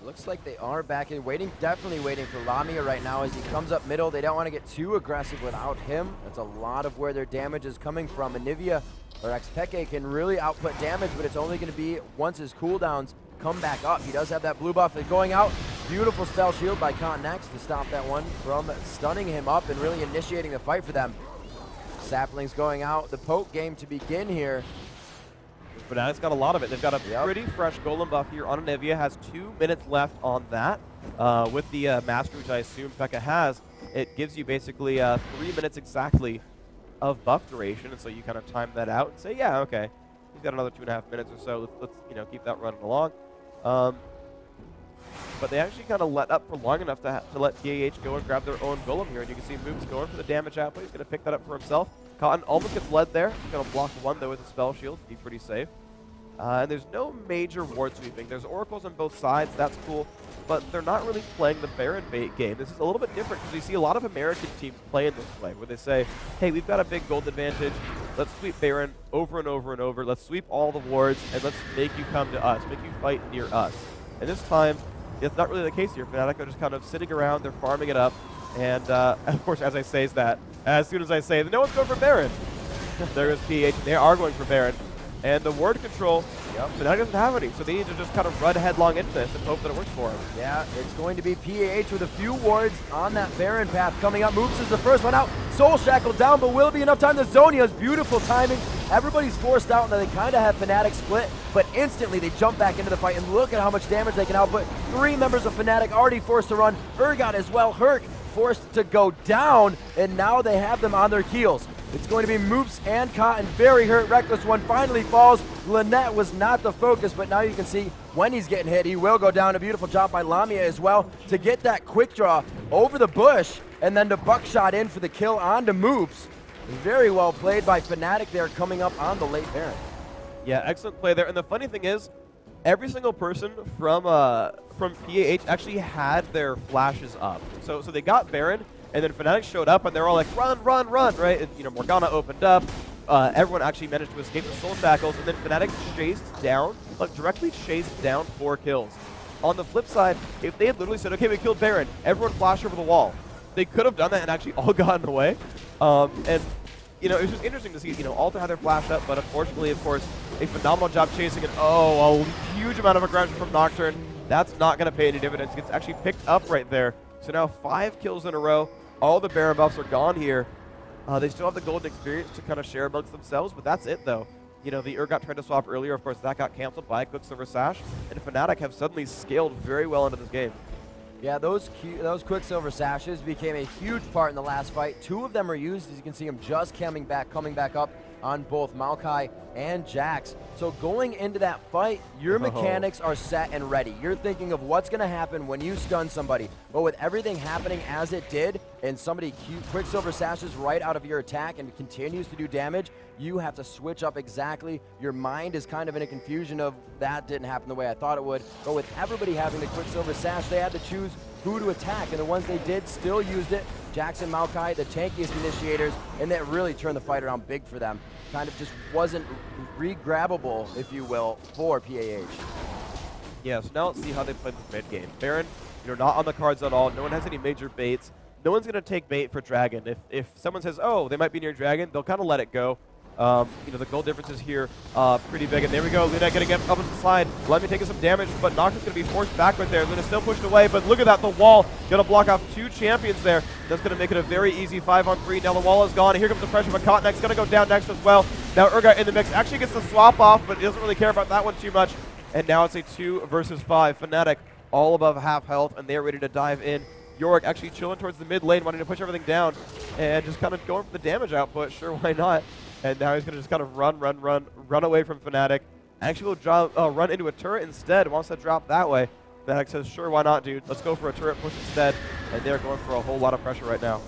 Looks like they are back in, definitely waiting for Lamia right now as he comes up middle. They don't want to get too aggressive without him. That's a lot of where their damage is coming from. Anivia or Xpeke can really output damage, but it's only going to be once his cooldowns come back up. He does have that blue buff. They're going out. Beautiful spell shield by Continex to stop that one from stunning him up and really initiating the fight for them. Saplings going out. The poke game to begin here. Fnatic's got a lot of it. They've got a pretty fresh golem buff here on Anivia. Has 2 minutes left on that. With the master, which I assume Pekka has, it gives you basically 3 minutes exactly of buff duration. And so you kind of time that out and say, yeah, okay, he's got another 2.5 minutes or so. Let's you know, keep that running along. But they actually kind of let up for long enough to let PAH go and grab their own golem here. And you can see Moob's going for the damage output. He's going to pick that up for himself. Cotton almost gets led there. He's going to block one, though, with a spell shield. Be pretty safe. And there's no major ward sweeping. There's oracles on both sides. That's cool. But they're not really playing the Baron bait game. This is a little bit different because you see a lot of American teams play in this way, where they say, hey, we've got a big gold advantage. Let's sweep Baron over and over and over. Let's sweep all the wards, and let's make you come to us, make you fight near us. And this time, it's not really the case here. Fnatic are just kind of sitting around. They're farming it up. And, of course, as I say that, as soon as I say that, no one's going for Baron. There is PH, and they are going for Baron. And the ward control Yep. Fnatic doesn't have any, so they need to just kind of run headlong into this and hope that it works for them. Yeah, it's going to be PAH with a few wards on that Baron path coming up. Moops is the first one out. Soul Shackle down, but will it be enough time? The Zonia's beautiful timing. Everybody's forced out, and they kind of have Fnatic split, but instantly they jump back into the fight, and look at how much damage they can output. 3 members of Fnatic already forced to run. Urgot as well. Herc forced to go down, and now they have them on their heels. It's going to be Moops and Cotton. Very hurt. Reckless one finally falls. Lynette was not the focus, but now you can see when he's getting hit, he will go down. A beautiful job by Lamia as well to get that quick draw over the bush, and then the buckshot in for the kill onto Moops. Very well played by Fnatic there coming up on the late Baron. Yeah, excellent play there. And the funny thing is, every single person from PAH actually had their flashes up. So they got Baron, and then Fnatic showed up, and they're all like, run, run, run, right? And, you know, Morgana opened up. Everyone actually managed to escape the Soul Shackles, and then Fnatic chased down, like directly chased down 4 kills. On the flip side, if they had literally said, okay, we killed Baron, everyone flashed over the wall, they could have done that and actually all gotten away. And, you know, it was just interesting to see, you know, Alter had their flash up, but unfortunately, of course, a phenomenal job chasing it. Oh, a huge amount of aggression from Nocturne. That's not going to pay any dividends. Gets actually picked up right there. So now 5 kills in a row. All the Baron buffs are gone here. They still have the golden experience to kind of share amongst themselves, but that's it, though. You know, the Urgot tried to swap earlier. Of course, that got canceled by Quicksilver Sash, and Fnatic have suddenly scaled very well into this game. Yeah, those Quicksilver Sashes became a huge part in the last fight. 2 of them are used, as you can see them just coming back up on both Maokai and Jax. So going into that fight, your mechanics are set and ready. You're thinking of what's going to happen when you stun somebody. But with everything happening as it did, and somebody Quicksilver Sashes right out of your attack and continues to do damage, you have to switch up exactly. Your mind is kind of in a confusion of that didn't happen the way I thought it would. But with everybody having the Quicksilver Sash, they had to choose who to attack, and the ones they did still used it. Jackson, Maokai, the tankiest initiators, and that really turned the fight around big for them. Kind of just wasn't re-grabbable, if you will, for PAH. Yeah, so now let's see how they play this mid game. Baron, you know, not on the cards at all. No one has any major baits. No one's going to take bait for Dragon. If someone says, oh, they might be near Dragon, they'll kind of let it go. You know, the goal differences here pretty big. And there we go. Luna going to get up on the slide. Let me take some damage, but Nocturne's going to be forced backward there. Luna still pushed away, but look at that. The wall going to block off 2 champions there. That's going to make it a very easy 5-on-3. Now the wall is gone. Here comes the pressure, but Cottonek's going to go down next as well. Now Urgot in the mix. Actually gets the swap off, but he doesn't really care about that one too much. And now it's a 2 versus 5. Fnatic all above half health, and they're ready to dive in. Yorick actually chilling towards the mid lane, wanting to push everything down, and just kind of going for the damage output. Sure, why not? And now he's going to just kind of run away from Fnatic. Actually will run into a turret instead, wants to drop that way. Fnatic says, sure, why not, dude? Let's go for a turret push instead. And they're going for a whole lot of pressure right now.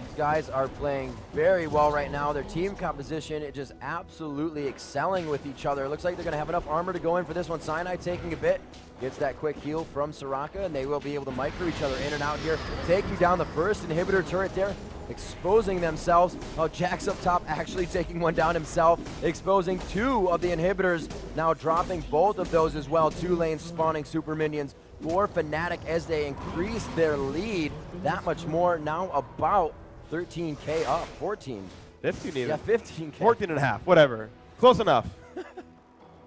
These guys are playing very well right now. Their team composition is just absolutely excelling with each other. It looks like they're going to have enough armor to go in for this one. Cyanide taking a bit. Gets that quick heal from Soraka, and they will be able to micro each other in and out here. Taking down the first inhibitor turret there, exposing themselves. Oh, Jax up top actually taking one down himself, exposing 2 of the inhibitors, now dropping both of those as well. 2 lanes spawning super minions for Fnatic as they increase their lead that much more. Now about 13K up, 14. 15 even. Yeah, 15K. 14 and a half, whatever. Close enough.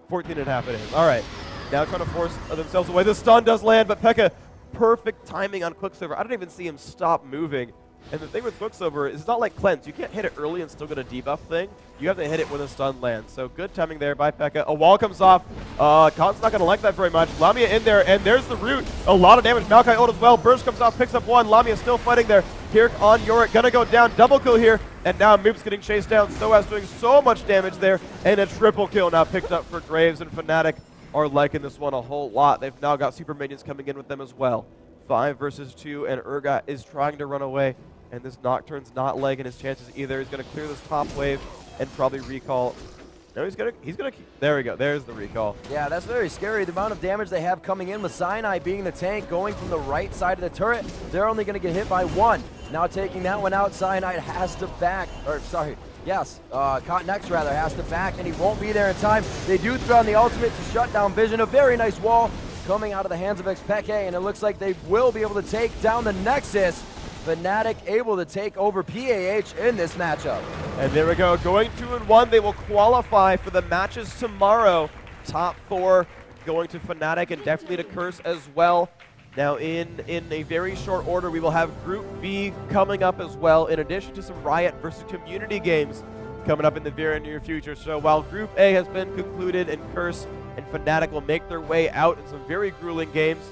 14 and a half it is. All right. Now trying to force themselves away. The stun does land, but Pekka, perfect timing on Quicksilver. I don't even see him stop moving. And the thing with Quicksilver is it's not like Cleanse. You can't hit it early and still get a debuff thing. You have to hit it when the stun lands. So good timing there by Pekka. A wall comes off. Khan's not going to like that very much. Lamia in there, and there's the root. A lot of damage. Maokai ult as well. Burst comes off, picks up 1. Lamia still fighting there. Here on Yorick, going to go down. Double kill here. And now Moop's getting chased down. Soaz doing so much damage there. And a triple kill now picked up for Graves, and Fnatic are liking this one a whole lot. They've now got super minions coming in with them as well. 5 versus 2, and Urgot is trying to run away. And this Nocturne's not legging his chances either. He's going to clear this top wave and probably recall. No, he's gonna there we go. There's the recall. Yeah, that's very scary. The amount of damage they have coming in with Cyanide being the tank, going from the right side of the turret. They're only going to get hit by 1. Now taking that one out, Cyanide has to back, or sorry, yes, Cottonek's rather has to back, and he won't be there in time. They do throw on the ultimate to shut down Vision. A very nice wall coming out of the hands of Xpeke, and it looks like they will be able to take down the Nexus. Fnatic able to take over PAH in this matchup. And there we go, going 2-1. They will qualify for the matches tomorrow. top 4 going to Fnatic and definitely to Curse as well. Now, in a very short order, we will have Group B coming up as well, in addition to some Riot versus Community games coming up in the very near future. So while Group A has been concluded and Curse and Fnatic will make their way out in some very grueling games,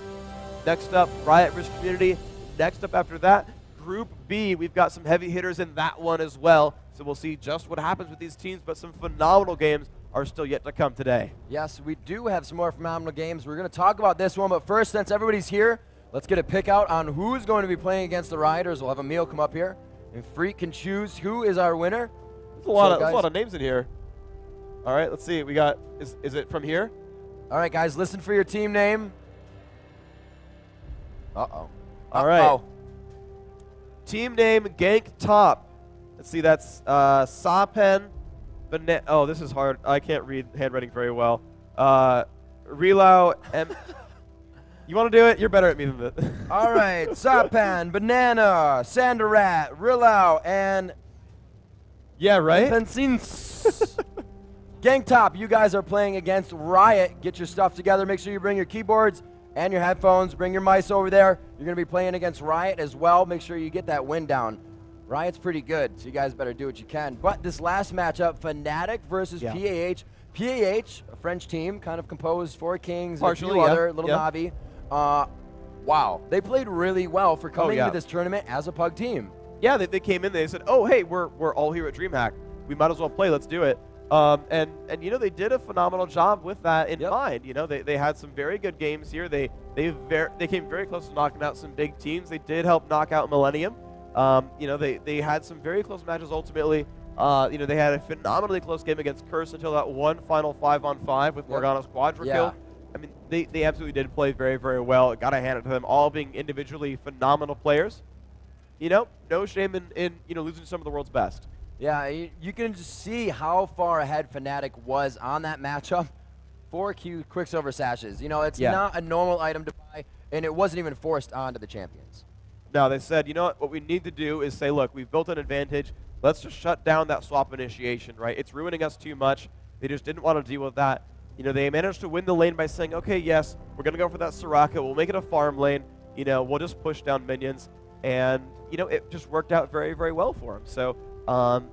next up, Riot versus Community. Next up after that, Group B. We've got some heavy hitters in that one as well. So we'll see just what happens with these teams, but some phenomenal games are still yet to come today. Yes, we do have some more phenomenal games. We're going to talk about this one, but first, since everybody's here, let's get a pick out on who's going to be playing against the Rioters. We'll have Emil come up here, and Freak can choose who is our winner. There's a lot of names in here. All right, let's see. We got, is it from here? All right, guys, listen for your team name. Uh-oh. All right. Team name, Gank Top. Let's see, that's Sapen. Oh, this is hard. I can't read handwriting very well. Relau M. You want to do it? You're better at me than that. All right, Sapan, Banana, Sandarat, Rilau, and yeah, right? Bensins. Gang Top, you guys are playing against Riot. Get your stuff together. Make sure you bring your keyboards and your headphones. Bring your mice over there. You're going to be playing against Riot as well. Make sure you get that win down. Riot's pretty good, so you guys better do what you can. But this last matchup, Fnatic versus PAH. PAH, a French team, kind of composed 4 Kings, partially, a few other, little Navi. Wow, they played really well for coming into this tournament as a pug team. Yeah, they came in, they said, oh, hey, we're all here at DreamHack. We might as well play, let's do it. And you know, they did a phenomenal job with that in mind. You know, they had some very good games here. They came very close to knocking out some big teams. They did help knock out Millennium. You know, they had some very close matches ultimately. You know, they had a phenomenally close game against Curse until that one final 5-on-5 with Morgana's Quadra kill. I mean, they absolutely did play very, very well. Gotta hand it to them, all being individually phenomenal players. You know, no shame in you know, losing to some of the world's best. Yeah, you can just see how far ahead Fnatic was on that matchup. 4 Quicksilver Sashes. You know, it's not a normal item to buy, and it wasn't even forced onto the champions. No, they said, you know what we need to do is say, look, we've built an advantage. Let's just shut down that swap initiation, right? It's ruining us too much. They just didn't want to deal with that. You know, they managed to win the lane by saying, okay, yes, we're going to go for that Soraka. We'll make it a farm lane. You know, we'll just push down minions. And, you know, it just worked out very, very well for them. So,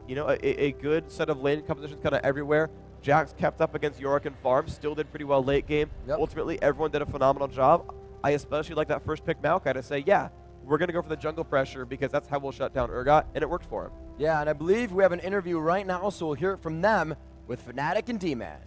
you know, a good set of lane compositions kind of everywhere. Jax kept up against Yorick and Farm, still did pretty well late game. Ultimately, everyone did a phenomenal job. I especially like that first pick Maokai to say, yeah, we're going to go for the jungle pressure because that's how we'll shut down Urgot, and it worked for him. Yeah, and I believe we have an interview right now, so we'll hear it from them with Fnatic and D-Man.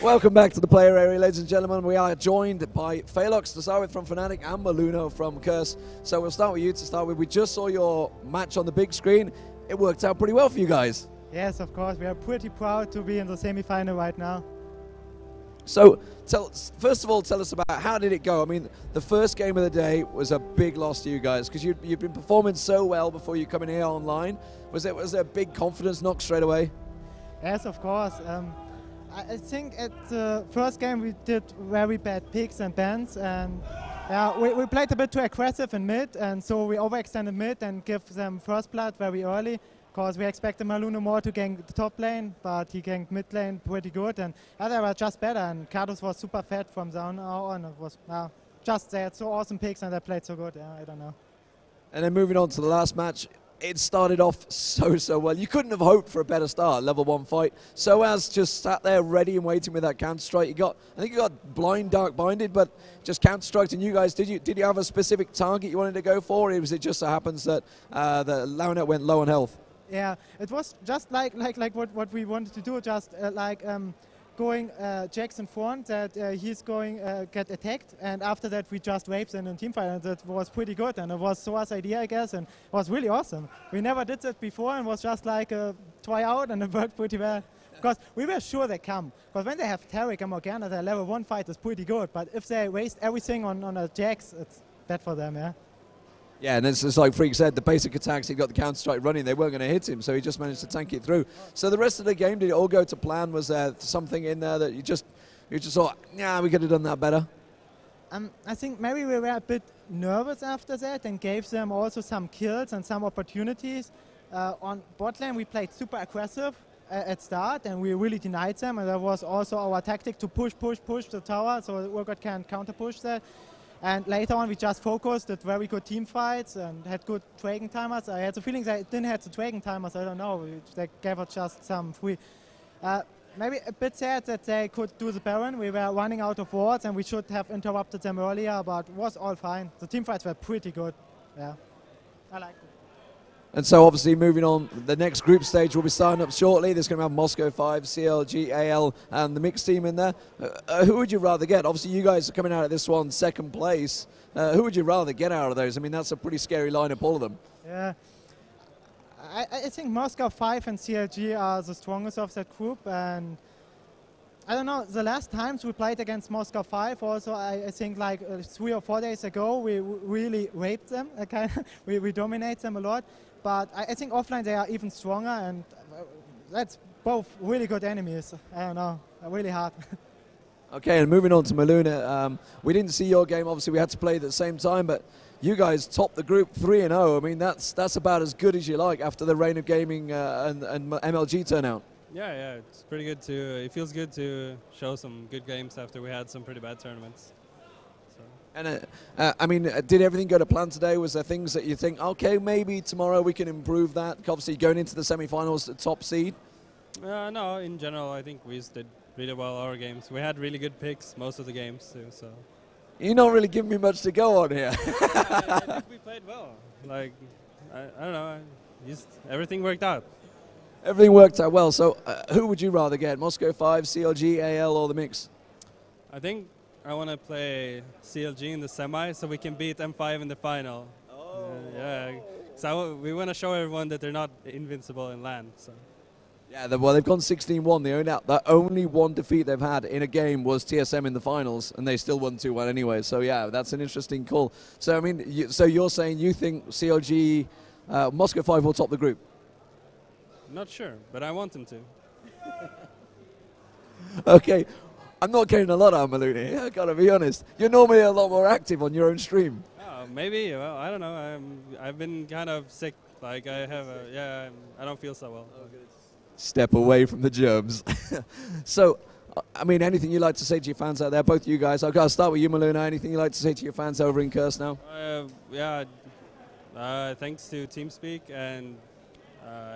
Welcome back to the player area, ladies and gentlemen. We are joined by Phelox to start with from Fnatic and Maluno from Curse. So we'll start with you to start with. We just saw your match on the big screen. It worked out pretty well for you guys. Yes, of course. We are pretty proud to be in the semi-final right now. So first of all, tell us about how did it go? I mean, the first game of the day was a big loss to you guys because you've been performing so well before you come in here online. Was there a big confidence knock straight away? Yes, of course. I think at the first game we did very bad picks and bans, and we played a bit too aggressive in mid, and so we overextended mid and give them first blood very early, because we expected Maluno more to gank the top lane, but he ganked mid lane pretty good, and they were just better, and Karthus was super fed from down on. It was just they had so awesome picks and they played so good. I don't know. And then moving on to the last match, it started off so well. You couldn't have hoped for a better start, level 1 fight. Soaz just sat there ready and waiting with that counter strike. I think you got blind dark binded, but just counter striked. And you guys, did you have a specific target you wanted to go for, or was it just so happens that the Launet went low on health? Yeah, it was just like what we wanted to do, just going Jax in front, that he's going get attacked, and after that we just raped in a team fight, and that was pretty good, and it was Soa's idea, I guess, and it was really awesome. We never did that before, and it was just like a try out, and it worked pretty well. Because we were sure they come. Because when they have Taric and Morgana, their level 1 fight is pretty good, but if they waste everything on a Jax, bad for them, yeah. Yeah, and it's just like Freak said, the basic attacks, he got the counter-strike running, they weren't going to hit him, so he just managed to tank it through. So the rest of the game, did it all go to plan? Was there something in there that you just thought, yeah, we could have done that better? I think maybe we were a bit nervous after that and gave them also some kills and some opportunities. On bot lane, we played super aggressive at start, and we really denied them, and that was also our tactic to push the tower, so Urgot can counter-push that. And later on, we just focused at very good team fights and had good Dragon timers. I had the feeling they didn't have the Dragon timers, I don't know, they gave us just some free. Maybe a bit sad that they could do the Baron. We were running out of wards and we should have interrupted them earlier, but it was all fine. The team fights were pretty good, yeah. I liked it. And so obviously moving on, the next group stage will be starting up shortly. There's going to have Moscow 5, CLG, AL, and the mixed team in there. Who would you rather get? Obviously you guys are coming out of this one second place. Who would you rather get out of those? I mean, that's a pretty scary lineup, all of them. Yeah. I think Moscow 5 and CLG are the strongest of that group, and I don't know, the last times we played against Moscow 5 also, I think like 3 or 4 days ago, we really raped them, okay? we dominate them a lot, but I think offline they are even stronger, and that's both really good enemies. I don't know, really hard. Okay, and moving on to Maluna, we didn't see your game, obviously we had to play at the same time, but you guys topped the group 3-0. I mean, that's about as good as you like after the Reign of Gaming and MLG turnout. Yeah, it's pretty good it feels good to show some good games after we had some pretty bad tournaments. So. And I mean, did everything go to plan today? Was there things that you think, okay, maybe tomorrow we can improve that? Obviously, going into the semi-finals, the top seed. No, in general, I think we did really well our games. We had really good picks most of the games too. So. You're not really giving me much to go on here. I think we played well. Like, I don't know, everything worked out. Everything worked out well. So who would you rather get? Moscow 5, CLG, AL, or the mix? I think I want to play CLG in the semi so we can beat M5 in the final. Oh. Yeah. So we want to show everyone that they're not invincible in LAN. So. Yeah, well, they've gone 16-1. The only one defeat they've had in a game was TSM in the finals, and they still won 2-1 anyway. So, yeah, that's an interesting call. So, I mean, so you're saying you think CLG, Moscow 5 will top the group? Not sure, but I want them to. Okay. I'm not getting a lot out of Maluna here, I gotta be honest. You're normally a lot more active on your own stream. Maybe, well, I don't know. I've been kind of sick. Like, I don't feel so well. Oh, step away from the germs. So, I mean, anything you'd like to say to your fans out there, both you guys? I'll start with you, Maluna. Anything you'd like to say to your fans over in Curse now? Thanks to TeamSpeak, and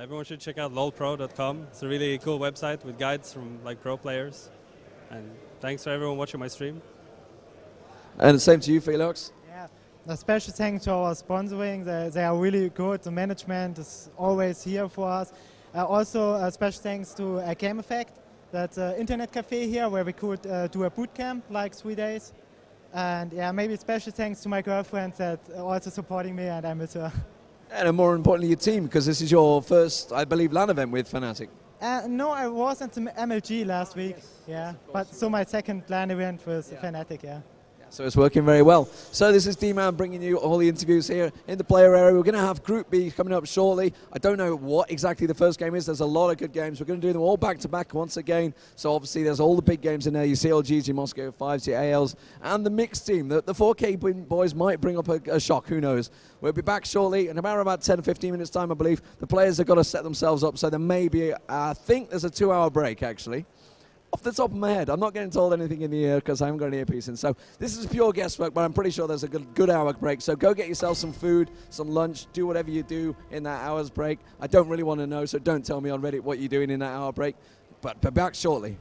everyone should check out lolpro.com. It's a really cool website with guides from like pro players. And thanks for everyone watching my stream. And the same to you, Felix. Yeah, a special thanks to our sponsoring. They are really good. The management is always here for us. Also, a special thanks to Game Effect, that's an internet cafe here where we could do a boot camp, like 3 days. And yeah, maybe special thanks to my girlfriend that also supporting me, and I miss her. And more importantly, your team, because this is your first, I believe, LAN event with Fnatic. No, I was at the MLG last week, yeah. But so my second LAN event was Fnatic, yeah. So it's working very well. So this is D-Man bringing you all the interviews here in the player area. We're going to have Group B coming up shortly. I don't know what exactly the first game is. There's a lot of good games. We're going to do them all back-to-back once again. So obviously there's all the big games in there. Your CLGs, your Moscow 5s, your ALs, and the mixed team. The 4K boys might bring up a shock. Who knows? We'll be back shortly in about 10 or 15 minutes time, I believe. The players have got to set themselves up. So there may be, I think there's a 2-hour break, actually. Off the top of my head, I'm not getting told anything in the ear because I haven't got an earpiece in. So this is pure guesswork, but I'm pretty sure there's a good hour break. So go get yourself some food, some lunch, do whatever you do in that hour's break. I don't really want to know, so don't tell me on Reddit what you're doing in that hour break. But back shortly.